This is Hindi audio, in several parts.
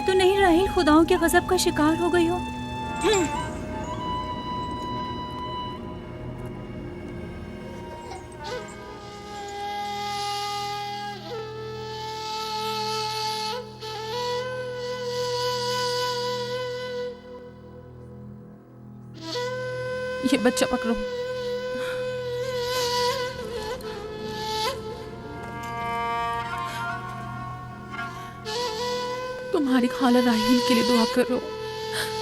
तो नहीं राहील खुदाओं के गजब का शिकार हो गई हो? ये बच्चा पकड़ो। तुम्हारी खाला राहील के लिए दुआ करो,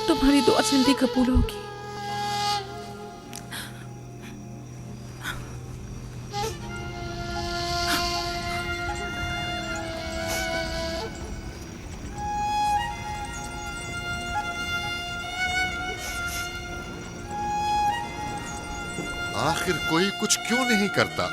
तुम्हारी दुआ जल्दी कबूल होगी। आखिर कोई कुछ क्यों नहीं करता?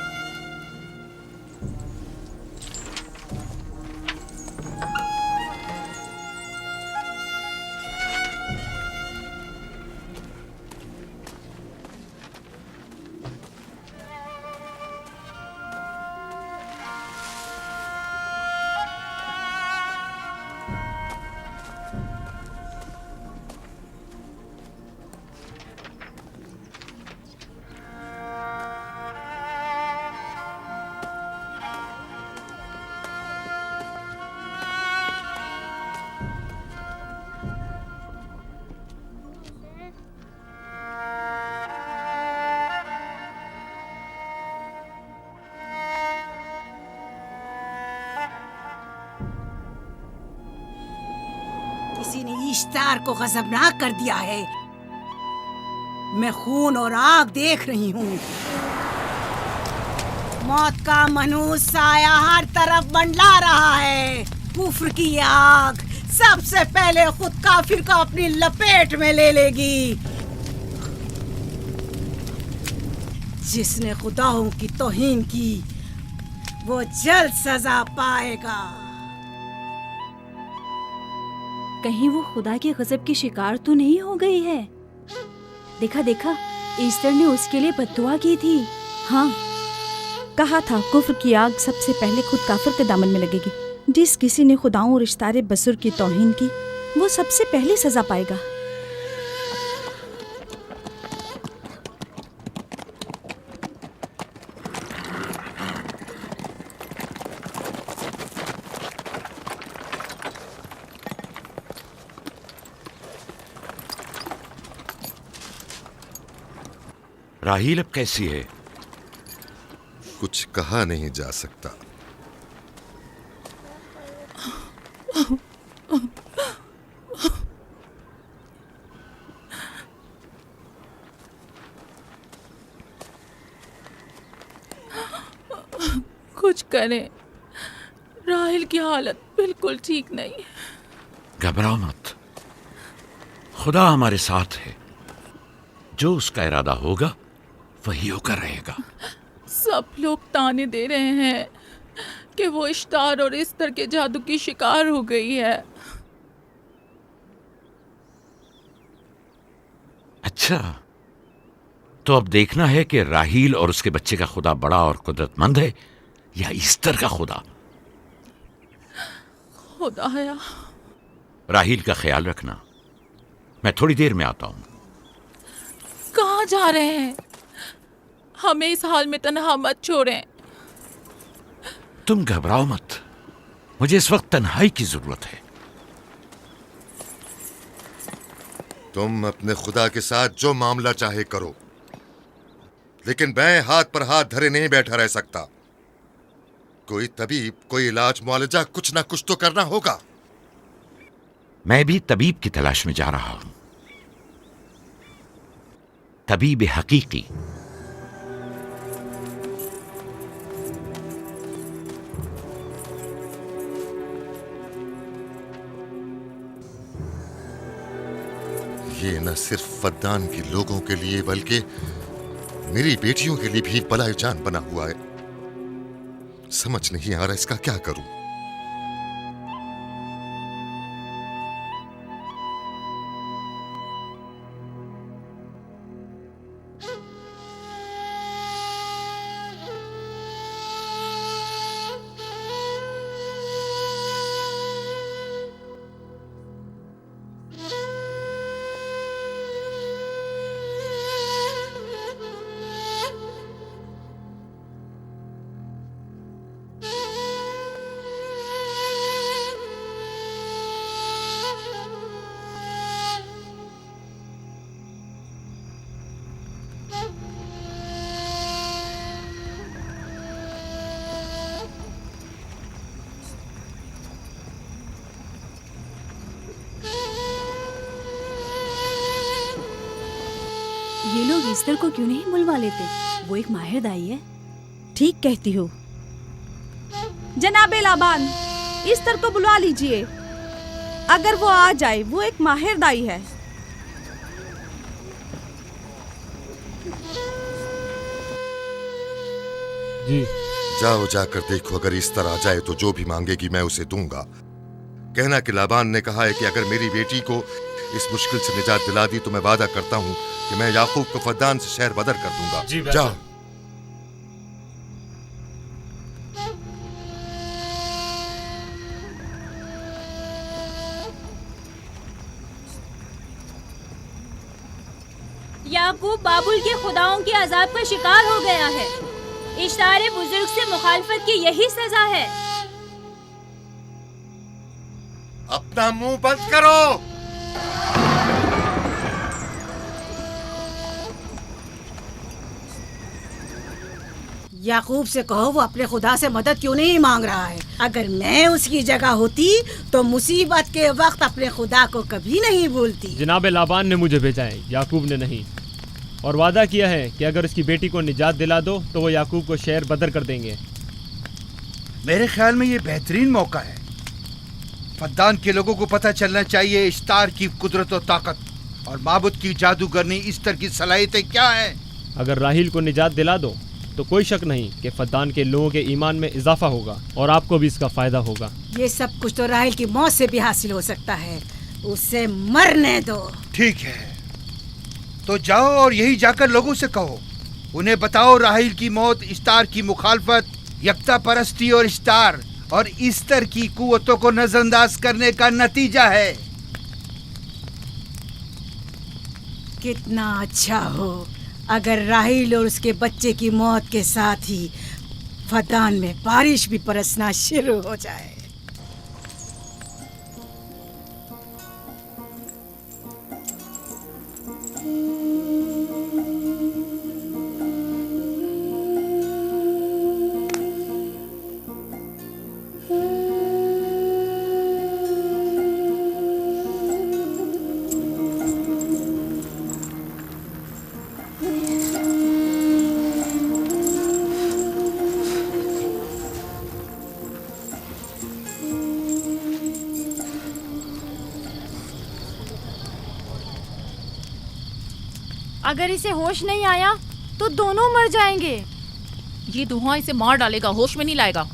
किसी ने इश्तार को गजबनाक कर दिया है। मैं खून और आग देख रही हूँ। मौत का मनहूस साया हर तरफ मंडला रहा है। कुफ्र की ये आग सबसे पहले खुद काफिर को अपनी लपेट में ले लेगी। जिसने खुदाओं की तौहीन की वो जल्द सजा पाएगा। कहीं वो खुदा के गजब की शिकार तो नहीं हो गई है? देखा देखा, ईस्टर ने उसके लिए बद्दुआ की थी। हाँ, कहा था कुफ्र की आग सबसे पहले खुद काफिर के दामन में लगेगी। जिस किसी ने खुदाओं और इश्तारे बसुर की तौहीन की वो सबसे पहले सजा पाएगा। राहील अब कैसी है? कुछ कहा नहीं जा सकता। कुछ करें, राहील की हालत बिल्कुल ठीक नहीं है। घबराओ मत, खुदा हमारे साथ है। जो उसका इरादा होगा वही होकर रहेगा। सब लोग ताने दे रहे हैं कि वो इश्तार और इस्तर के जादू की शिकार हो गई है। अच्छा, तो अब देखना है कि राहील और उसके बच्चे का खुदा बड़ा और कुदरतमंद है या ईस्टर का खुदा। खुदाया, राहील का ख्याल रखना। मैं थोड़ी देर में आता हूं। कहाँ जा रहे हैं? हमें इस हाल में तन्हा मत छोड़ें। तुम घबराओ मत, मुझे इस वक्त तन्हाई की जरूरत है। तुम अपने खुदा के साथ जो मामला चाहे करो, लेकिन मैं हाथ पर हाथ धरे नहीं बैठा रह सकता। कोई तबीब, कोई इलाज, मुआलजा, कुछ ना कुछ तो करना होगा। मैं भी तबीब की तलाश में जा रहा हूं, तबीब हकीकी। ये न सिर्फ फद्दान के लोगों के लिए बल्कि मेरी बेटियों के लिए भी बलाए जान बना हुआ है। समझ नहीं आ रहा इसका क्या करूं। ये लोग ईस्टर को क्यों नहीं बुलवा लेते? वो एक माहिर दाई है। ठीक कहती हो। जनाबे लाबान, ईस्टर को बुलवा लीजिए। अगर वो आ जाए, वो एक माहिर दाई है। जी। जाओ जाकर देखो, अगर ईस्टर आ जाए तो जो भी मांगेगी मैं उसे दूंगा। कहना कि लाबान ने कहा है कि अगर मेरी बेटी को इस मुश्किल से निजात दिला दी तो मैं वादा करता हूँ कि मैं याकूब को फद्दान से शहर बदर कर दूंगा। जी, जाओ। याकूब बाबुल के खुदाओं के अजाब का शिकार हो गया है। इश्तारे बुजुर्ग से मुखालफत की यही सजा है। अपना मुंह बंद करो। याकूब से कहो वो अपने खुदा से मदद क्यों नहीं मांग रहा है। अगर मैं उसकी जगह होती तो मुसीबत के वक्त अपने खुदा को कभी नहीं भूलती। जनाब लाबान ने मुझे भेजा है, याकूब ने नहीं। और वादा किया है कि अगर उसकी बेटी को निजात दिला दो तो वो याकूब को शहर बदर कर देंगे। मेरे ख्याल में ये बेहतरीन मौका है। फद्दान के लोगों को पता चलना चाहिए इश्तार की कुदरत और ताकत और माबुद की जादूगरनी ईस्टर की सलाहियतें क्या हैं। अगर राहील को निजात दिला दो तो कोई शक नहीं कि फद्दान के लोगों के ईमान में इजाफा होगा और आपको भी इसका फायदा होगा। ये सब कुछ तो राहिल की मौत से भी हासिल हो सकता है। उसे मरने दो। ठीक है, तो जाओ और यही जाकर लोगों से कहो, उन्हें बताओ राहील की मौत इश्तार की मुखालफत, यकता परस्ती और इश्तार और ईस्टर की कुव्वतों को नजरअंदाज करने का नतीजा है। कितना अच्छा हो अगर राहील और उसके बच्चे की मौत के साथ ही फद्दान में बारिश भी बरसना शुरू हो जाए। अगर इसे होश नहीं आया तो दोनों मर जाएंगे। ये धुआं इसे मार डालेगा, होश में नहीं लाएगा।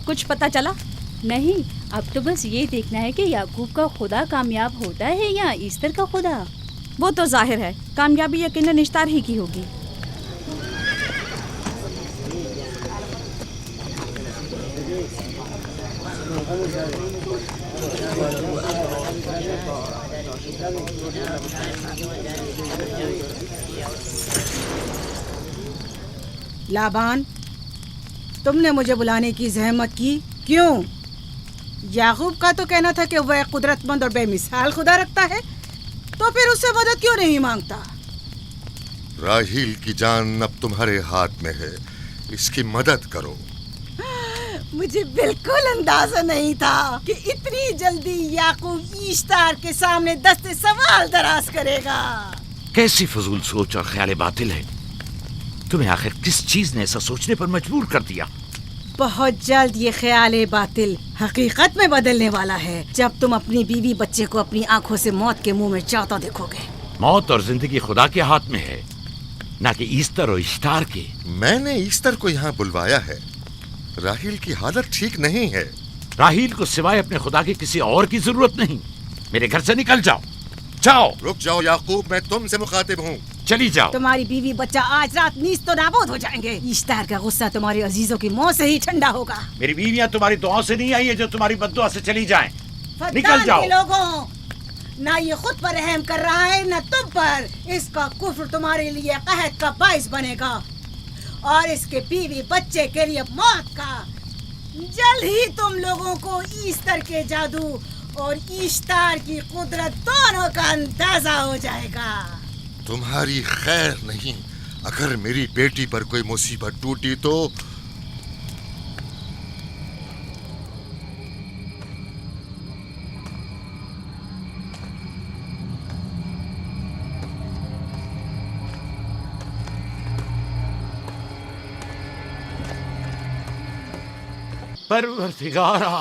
कुछ पता चला? नहीं, अब तो बस ये देखना है कि याकूब का खुदा कामयाब होता है या ईस्टर का खुदा। वो तो जाहिर है कामयाबी यकीनन इश्तार ही की होगी। लाबान, तुमने मुझे बुलाने की जहमत की क्यों? याकूब का तो कहना था कि वह कुदरतमंद और बेमिसाल खुदा रखता है, तो फिर उससे मदद क्यों नहीं मांगता? राहील की जान अब तुम्हारे हाथ में है, इसकी मदद करो। मुझे बिल्कुल अंदाजा नहीं था कि इतनी जल्दी याकूब ईस्तार के सामने दस्ते सवाल दराज करेगा। कैसी फजूल सोच और ख्याल बातिल है। तुम्हें आखिर किस चीज ने ऐसा सोचने पर मजबूर कर दिया? बहुत जल्द ये ख्याल बातिल हकीकत में बदलने वाला है, जब तुम अपनी बीवी बच्चे को अपनी आंखों से मौत के मुंह में जाता देखोगे। मौत और जिंदगी खुदा के हाथ में है, ना कि ईस्टर और इश्तार के। मैंने ईस्टर को यहाँ बुलवाया है। राहील की हालत ठीक नहीं है। राहील को सिवाय अपने खुदा के किसी और की जरूरत नहीं। मेरे घर से निकल जाओ। जाओ। रुक जाओ याकूब, मैं तुमसे मुखातिब हूँ। चली जाओ। तुम्हारी बीवी बच्चा आज रात नीज तो नाबूद हो जाएंगे। ईस्तार का गुस्सा तुम्हारे अजीजों की मौत से ही ठंडा होगा। मेरी बीवियां तुम्हारी दुआओं से नहीं आई है जो तुम्हारी बद्दुआ से चली जाएं। निकल जाओ। लोगों, ना ये खुद पर रहम कर रहा है न तुम पर। इसका कुफ्र तुम्हारे लिए कहत का बाइस बनेगा और इसके बीवी बच्चे के लिए मौत का। जल्द ही तुम लोगों को ईस्टर के जादू और ईस्टर की कुदरत दोनों का अंदाजा हो जाएगा। तुम्हारी खैर नहीं, अगर मेरी बेटी पर कोई मुसीबत टूटी तो परवरदिगारा,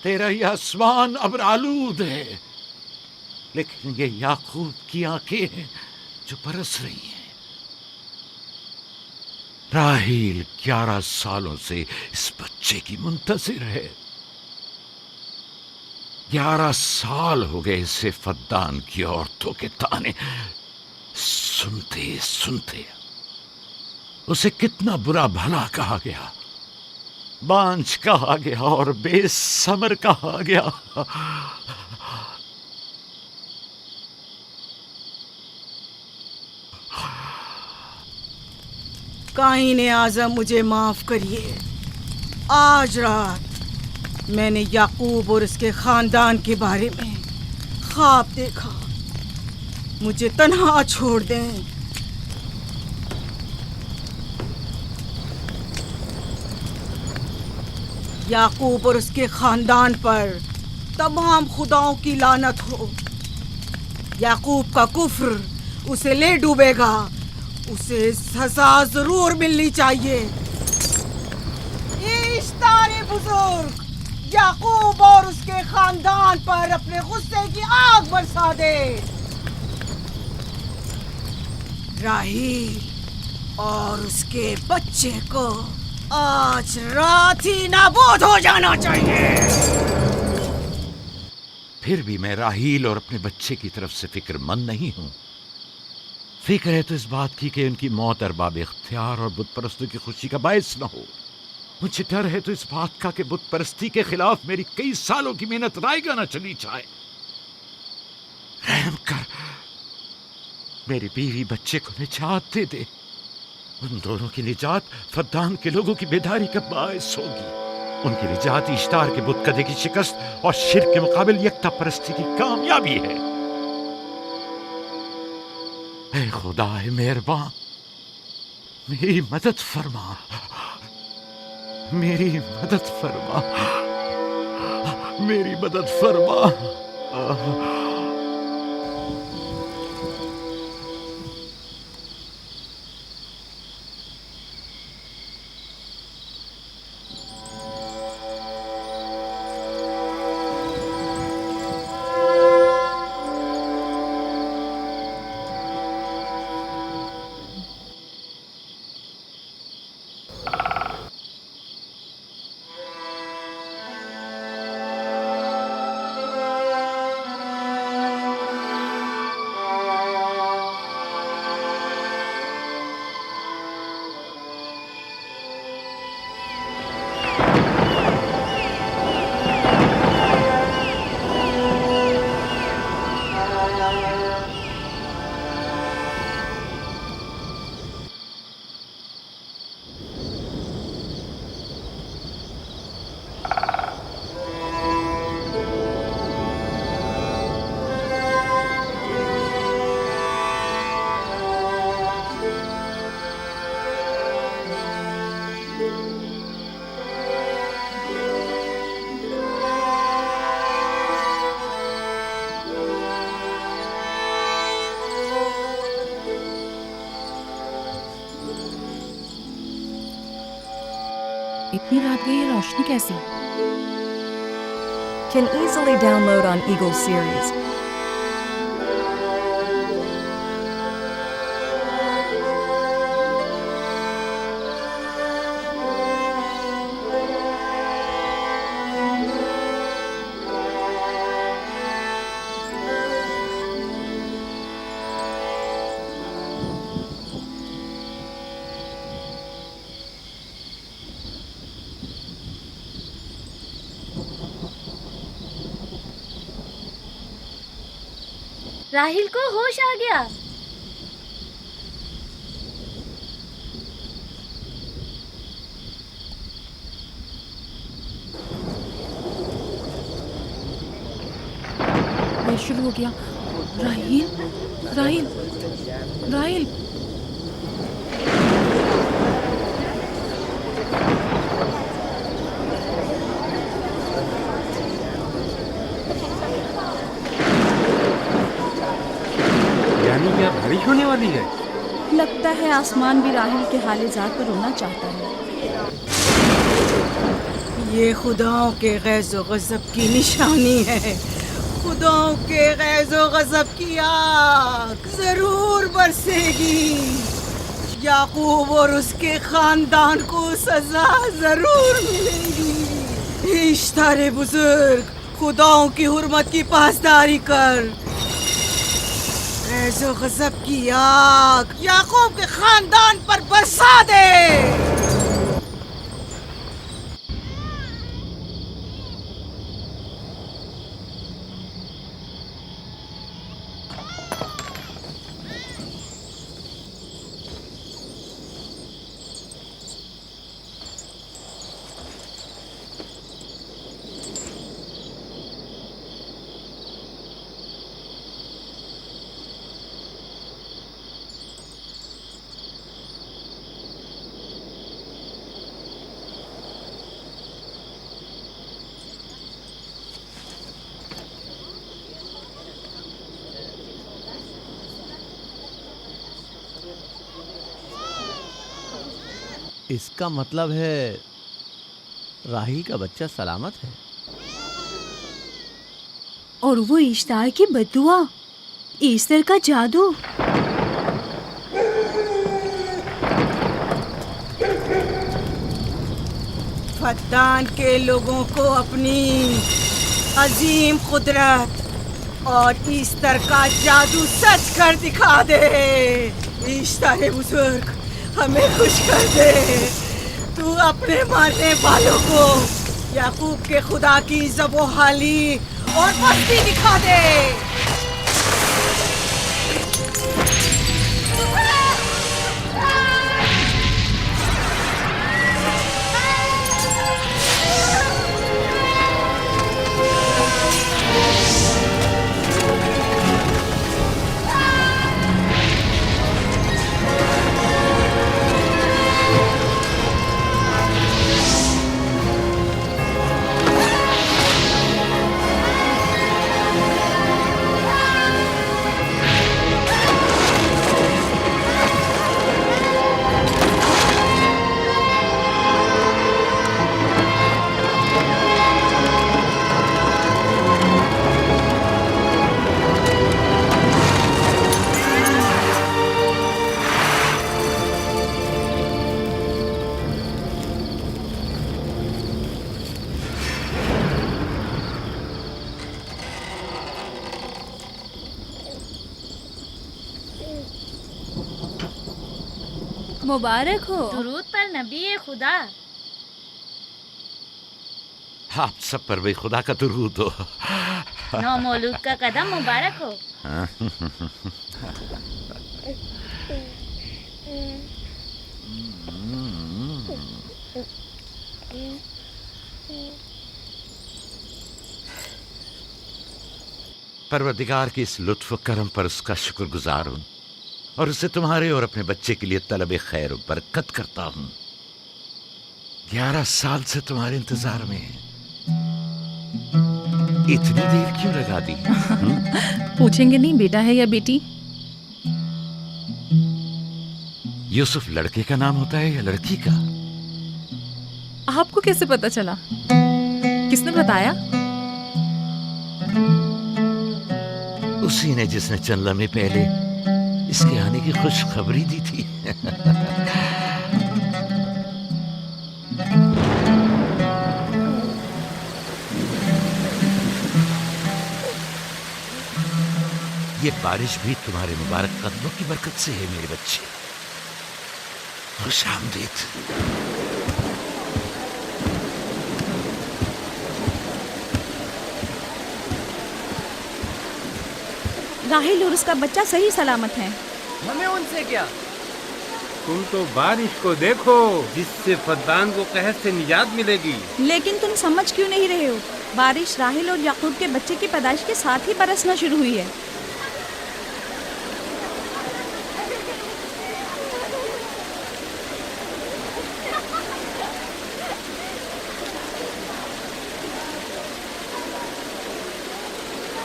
तेरा ये आसमान अब आलूद है, लेकिन ये याकूब की आंखें हैं जो बरस रही हैं। राहील 11 सालों से इस बच्चे की मुंतजिर है। 11 साल हो गए इसे फद्दान की औरतों के ताने सुनते सुनते। उसे कितना बुरा भला कहा गया, बांझ कहा गया और बेसमर कहा गया। काईने आज़म, मुझे माफ करिए। आज रात मैंने याकूब और उसके खानदान के बारे में ख्वाब देखा। मुझे तन्हा छोड़ दें। याकूब और उसके खानदान पर तमाम खुदाओं की लानत हो। याकूब का कुफ्र उसे ले डूबेगा। उसे सजा जरूर मिलनी चाहिए। इश्तारे बुजुर्ग, याकूब और उसके खानदान पर अपने गुस्से की आग बरसा दे। राहील और उसके बच्चे को आज रात ही नाबूद हो जाना चाहिए। फिर भी मैं राहील और अपने बच्चे की तरफ से फिक्रमंद नहीं हूं। फिक्र है तो इस बात की कि उनकी मौत अरबाब इख्तियार और बुत परस्तों की खुशी का बायस न हो। मुझे डर है तो इस बात का कि बुत परस्ती के खिलाफ मेरी कई सालों की मेहनत रायगा न चली जाए। रहम कर, मेरी बीवी बच्चे को निजात दे दे। उन दोनों की निजात फद्दान के लोगों की बेदारी का बायस होगी। उनकी निजात इश्तार के बुत कदे की शिकस्त और शिर्क के मुकाबिल यकता परस्ती की कामयाबी है। ऐ खुदा मेहरबान, मेरी मदद फरमा, मेरी मदद फरमा, मेरी मदद फरमा। इतनी रात गई है, रोशनी कैसी? Can easily download on Eagle Series. Rahil को होश आ गया। ये शुरू हो गया। राहिल, राहिल, राहिल। यानी क्या बारिश होने वाली है? लगता है आसमान भी राहिल के हाले ज़ात पर रोना चाहता है। ये खुदाओं के गैज़ो गज़ब की निशानी है। खुदाओं के गैज़ो गज़ब की आग जरूर बरसेगी। याकूब और उसके खानदान को सजा जरूर मिलेगी। इश्तारे बुजुर्ग, खुदाओं की हुर्मत की पासदारी कर। गैज़ो गज़ब की आग याकूब के खानदान पर बरसा दे। इसका मतलब है राहिल का बच्चा सलामत है। और वो इश्तार की बद्दुआ, ईस्टर का जादू। फद्दान के लोगों को अपनी अजीम कुदरत और ईस्टर का जादू सच कर दिखा दे। ईस्टर बुजुर्ग, हमें खुश कर दे। तू अपने मारने वालों को याकूब के खुदा की ज़बोहाली और मस्ती दिखा दे। मुबारक हो। दुरूद पर नबी खुदा। आप सब पर भी खुदा का दुरूद हो। नौ मौलूद का कदम मुबारक हो। परवरदिगार की इस लुत्फ करम पर उसका शुक्रगुजार हूँ और उसे तुम्हारे और अपने बच्चे के लिए तलब खैर और बरकत करता हूँ। 11 साल से तुम्हारे इंतजार में है। इतनी देर क्यों लगा दी? पूछेंगे नहीं बेटा है या बेटी? यूसुफ लड़के का नाम होता है या लड़की का? आपको कैसे पता चला? किसने बताया? उसी ने जिसने चंद लम्हे पहले इसके आने की खुशखबरी दी थी। ये बारिश भी तुम्हारे मुबारक कदमों की बरकत से है मेरे बच्चे। खुश आमदीद। राहिल और उसका बच्चा सही सलामत हैं। हमें उनसे क्या? तुम तो बारिश को देखो, जिससे फद्दान को कहर से निजात मिलेगी। लेकिन तुम समझ क्यों नहीं रहे हो? बारिश राहिल और याकूब के बच्चे की पैदाइश के साथ ही बरसना शुरू हुई है।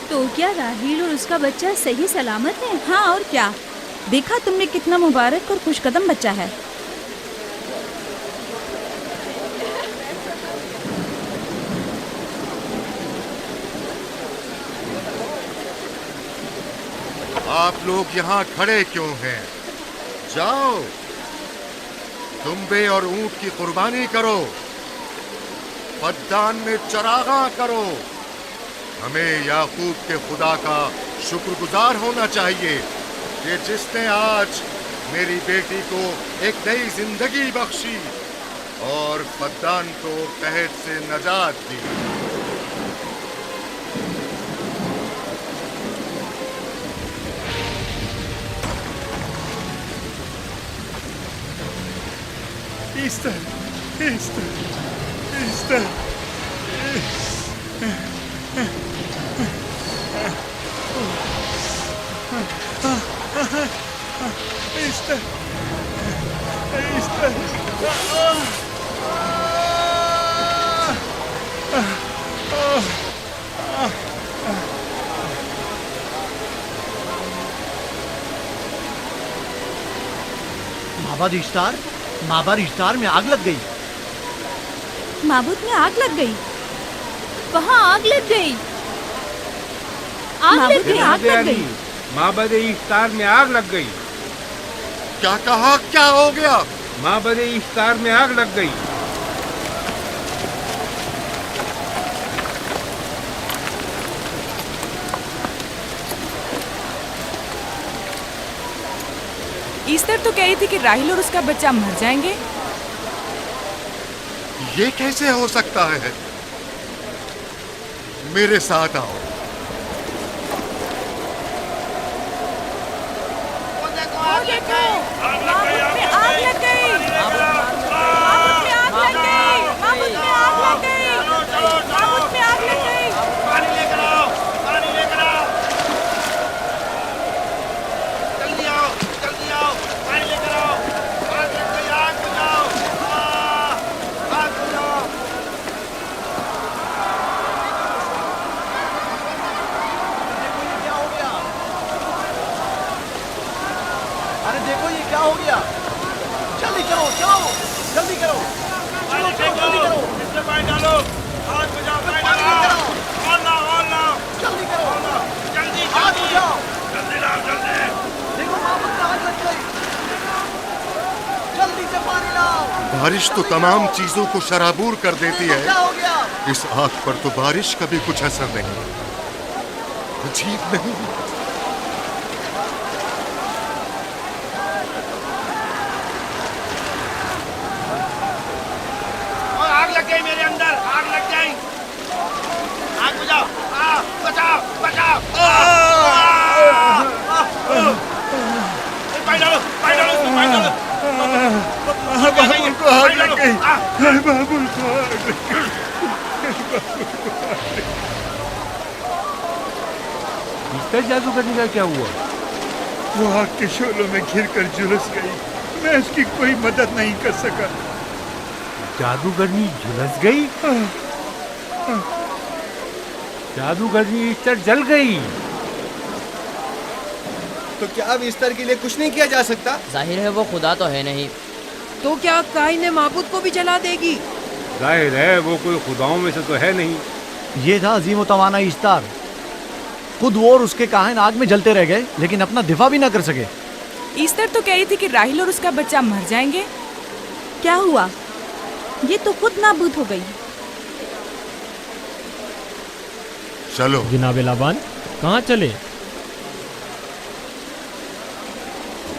तो क्या राहिल और उसका बच्चा सही सलामत है? हाँ और क्या, देखा तुमने कितना मुबारक और खुशकदम बच्चा है। आप लोग यहाँ खड़े क्यों हैं? जाओ, दुम्बे और ऊंट की कुर्बानी करो, फद्दान में चरागा करो। हमें याकूब के खुदा का शुक्रगुजार होना चाहिए कि जिसने आज मेरी बेटी को एक नई जिंदगी बख्शी और फद्दान को कहर से नजात दी। माबाद इश्तार में आग लग गई। माबूद में आग लग गई। वहाँ आग लग गई। माबूद में आग लग गई। माबद इफ्तार में आग लग गई। क्या कहा? क्या हो गया? माबद इफ्तार में आग लग गई। ईस्टर तो कह रही थी कि राहिल और उसका बच्चा मर जाएंगे। ये कैसे हो सकता है? मेरे साथ आओ। बारिश तो तमाम चीजों को शराबूर कर देती है, इस आग पर तो बारिश का भी कुछ असर नहीं। अजीब नहीं? आग लग गई मेरे अंदर, आग लग गई। आग बुझाओ, बचाओ बचाओ। पानी डालो, पानी डालो, पानी डालो। बाबुल को आग लग गई। बाबुल को आग लग गई। इस जादूगरनी का क्या हुआ? वो आग के शोलों में घिरकर झुलस गई। मैं उसकी कोई मदद नहीं कर सका। जादूगरनी झुलस गई? जादूगरनी इस्तर जल गई। तो क्या अब इस्तर के लिए कुछ नहीं किया जा सकता? जाहिर है वो खुदा तो है नहीं। तो क्या काइन ने माबूद को भी जला देगी? जाहिर है वो कोई खुदाओं में से तो है नहीं। ये था अजीम तवाना इस्तार। खुद वो और उसके काहिन आग में जलते रह गए, लेकिन अपना दिफा भी ना कर सके। ईस्टर तो कह रही थी कि राहिल और उसका बच्चा मर जाएंगे। क्या हुआ? ये तो खुद नाबूद हो गई। चलो जनाब लाबान, कहाँ चले?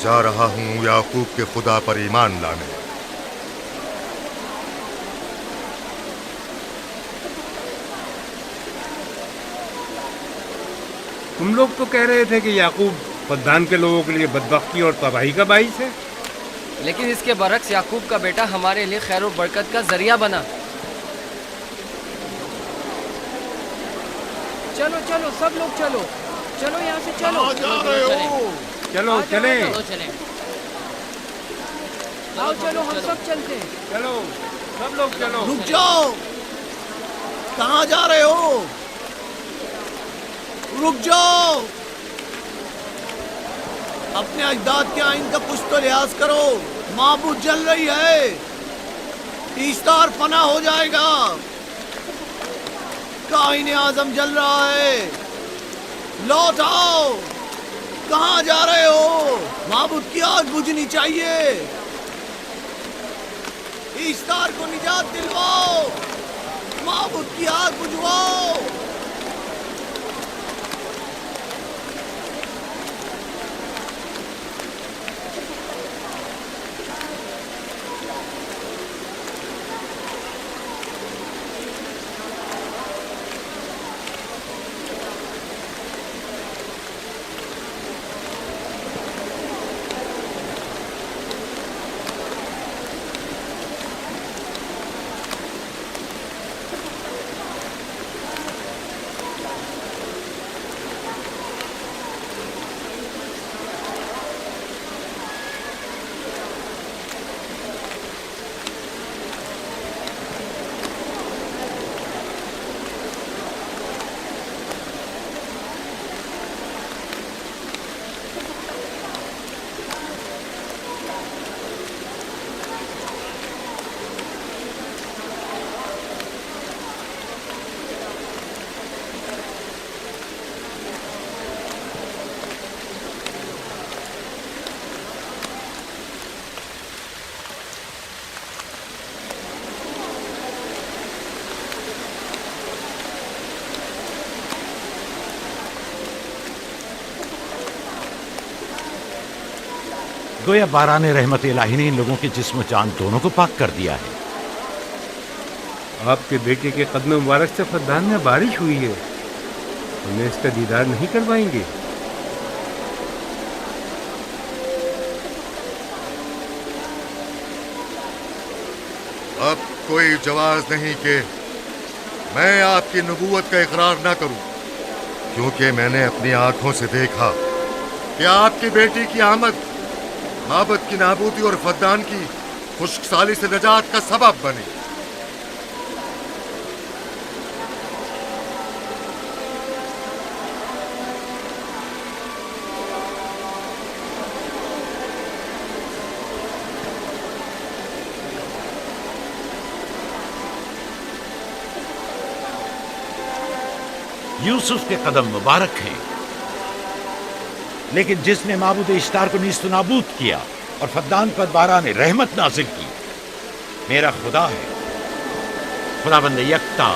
जा रहा हूँ याकूब के खुदा पर ईमान लाने। तुम लोग तो कह रहे थे कि याकूब फद्दान के लोगों के लिए बदबख्ती और तबाही का बाइस है। लेकिन इसके बरक्स याकूब का बेटा हमारे लिए खैर और बरकत का जरिया बना। चलो चलो सब लोग चलो, चलो यहाँ से चलो। चलो चले, आओ चलो हम सब चलते हैं। चलो सब लोग चलो। रुक जाओ, कहाँ जा रहे हो? रुक जाओ, अपने अजदाद के आइन का कुछ तो लिहाज करो। माबूद जल रही है, ईस्तार फना हो जाएगा। काइन आजम जल रहा है, लौट आओ। कहाँ जा रहे हो? माबूद की आग बुझनी चाहिए। ईस्तार को निजात दिलवाओ, माबूद की आग बुझवाओ। गोया बारान रहमत इलाही ने इन लोगों के जिस्म जान दोनों को पाक कर दिया है। आपके बेटे के कदम मुबारक से फद्दान में बारिश हुई है, हमें इसका दीदार नहीं करवाएंगे? अब कोई जवाज नहीं कि मैं आपकी नबूवत का इकरार ना करूं, क्योंकि मैंने अपनी आंखों से देखा कि आपकी बेटी की आमद माबद की नाबूदी और फद्दान की खुश्कसाली से नजात का सबब बने। यूसुफ के कदम मुबारक हैं, लेकिन जिसने माबूद इश्तार को नीस्त नाबूद किया और फद्दान पर बारान रहमत नाजिल की, मेरा खुदा है, खुदाबंद यकता।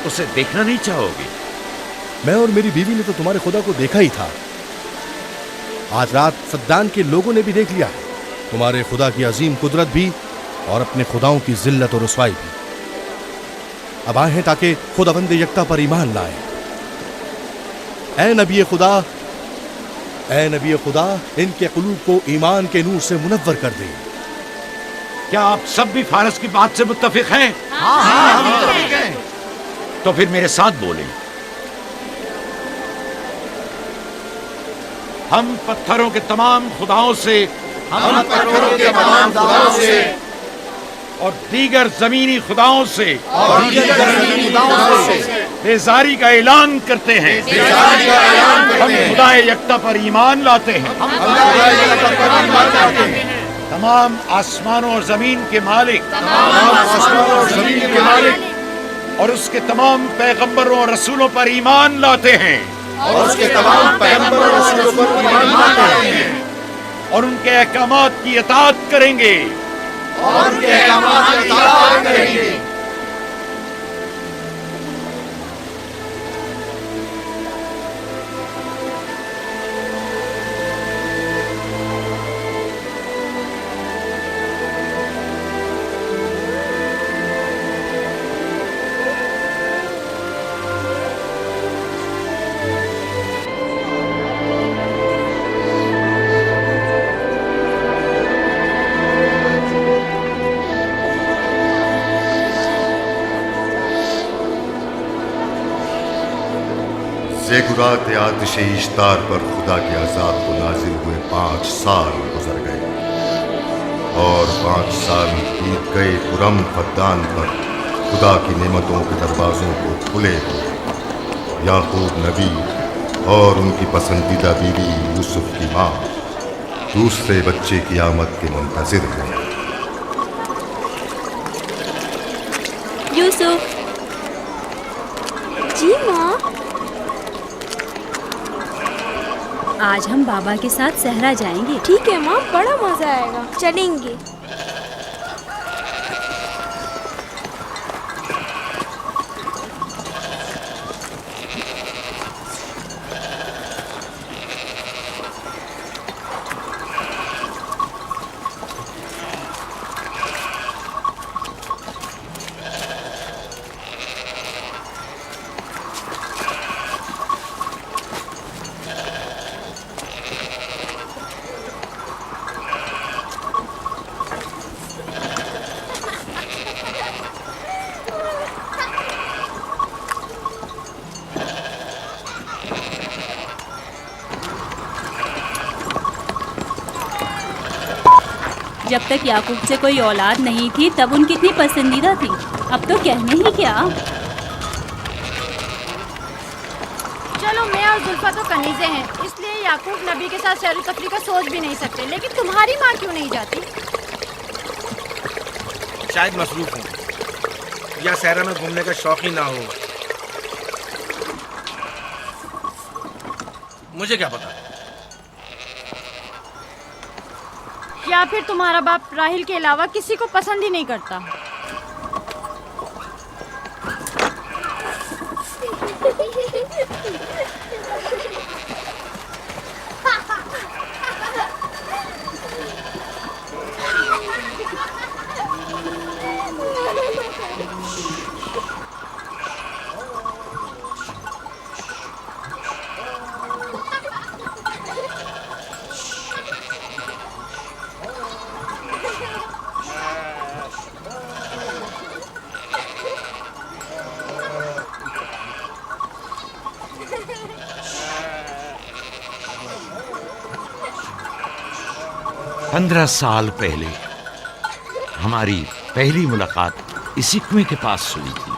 उसे देखना नहीं चाहोगे? मैं और मेरी बीवी ने तो तुम्हारे खुदा को देखा ही था। आज रात फद्दान के लोगों ने भी देख लिया है तुम्हारे खुदा की अजीम कुदरत भी और अपने खुदाओं की जिल्लत और रुसवाई भी। अब आए हैं ताकि खुदाबंद यकता पर ईमान लाए। ऐ नबी खुदा, इनके कुलूब को ईमान के नूर से मुनव्वर कर दे। क्या आप सब भी फारस की बात से मुत्तफिक हैं? हाँ, हम मुत्तफिक हैं। तो फिर मेरे साथ बोलें। हम पत्थरों के तमाम खुदाओं से और दीगर जमीनी खुदाओं से बेजारी का ऐलान करते हैं। हम खुदा यकता पर ईमान लाते हैं। तमाम आसमानों और जमीन के मालिक और उसके तमाम पैगंबरों और रसूलों पर ईमान लाते हैं और उनके अहकामात की इताअत करेंगे। ज़ेगुरात आतिश इश्तार पर खुदा के अज़ाब को नाजिल हुए 5 साल गुजर गए और 5 साल बीत गए पुरम फद्दान पर खुदा की नेमतों के दरवाज़ों को खुले हुए। याकूब नबी और उनकी पसंदीदा बीवी यूसुफ की माँ दूसरे बच्चे की आमद के मुंतज़िर हैं। यूसुफ। जी माँ। आज हम बाबा के साथ सहरा जाएंगे। ठीक है माँ, बड़ा मजा आएगा, चलेंगे। जब तक याकूब से कोई औलाद नहीं थी तब उनकी इतनी पसंदीदा थी, अब तो कहने ही क्या। चलो, मैं और जुल्फा तो कनीज़े हैं, इसलिए याकूब नबी के साथ सैर तफरी का सोच भी नहीं सकते। लेकिन तुम्हारी माँ क्यों नहीं जाती? शायद मसरूफ हूँ या सहरा में घूमने का शौक ही ना हो, मुझे क्या पता। या फिर तुम्हारा बाप राहिल के अलावा किसी को पसंद ही नहीं करता। पंद्रह साल पहले हमारी पहली मुलाकात इसी कुएं के पास हुई थी।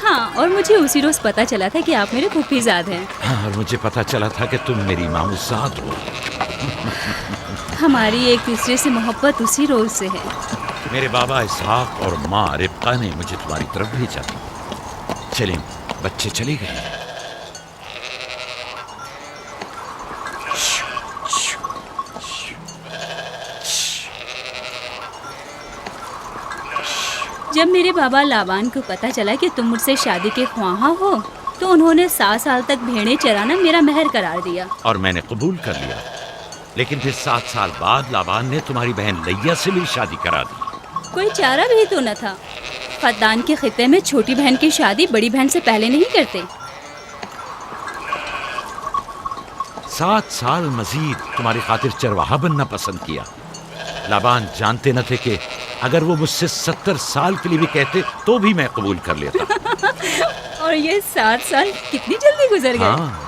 हाँ, और मुझे उसी रोज पता चला था कि आप मेरे फूफीजाद हैं। हाँ, और मुझे पता चला था कि तुम मेरी मामूजाद हो। हमारी एक दूसरे से मोहब्बत उसी रोज से है। मेरे बाबा इसहाक और माँ रिब्का ने मुझे तुम्हारी तरफ भेजा। चलें, बच्चे चले गए। जब मेरे बाबा लाबान को पता चला कि तुम मुझसे शादी के ख्वाहा हो तो उन्होंने 7 साल तक भेड़ें चराना मेरा महर करार दिया। और मैंने कबूल कर लिया। लेकिन फिर 7 साल बाद लाबान ने तुम्हारी बहन लैया से मेरी शादी करा दी। कोई चारा भी तो न था। फद्दान के खित्ते में छोटी बहन की शादी बड़ी बहन से पहले नहीं करते। 7 साल मजीद तुम्हारी खातिर चरवाहा बनना पसंद किया। लाबान जानते न थे कि अगर वो मुझसे 70 साल के लिए भी कहते तो भी मैं कबूल कर लेता। और ये 7 साल कितनी जल्दी गुजर गए। हाँ,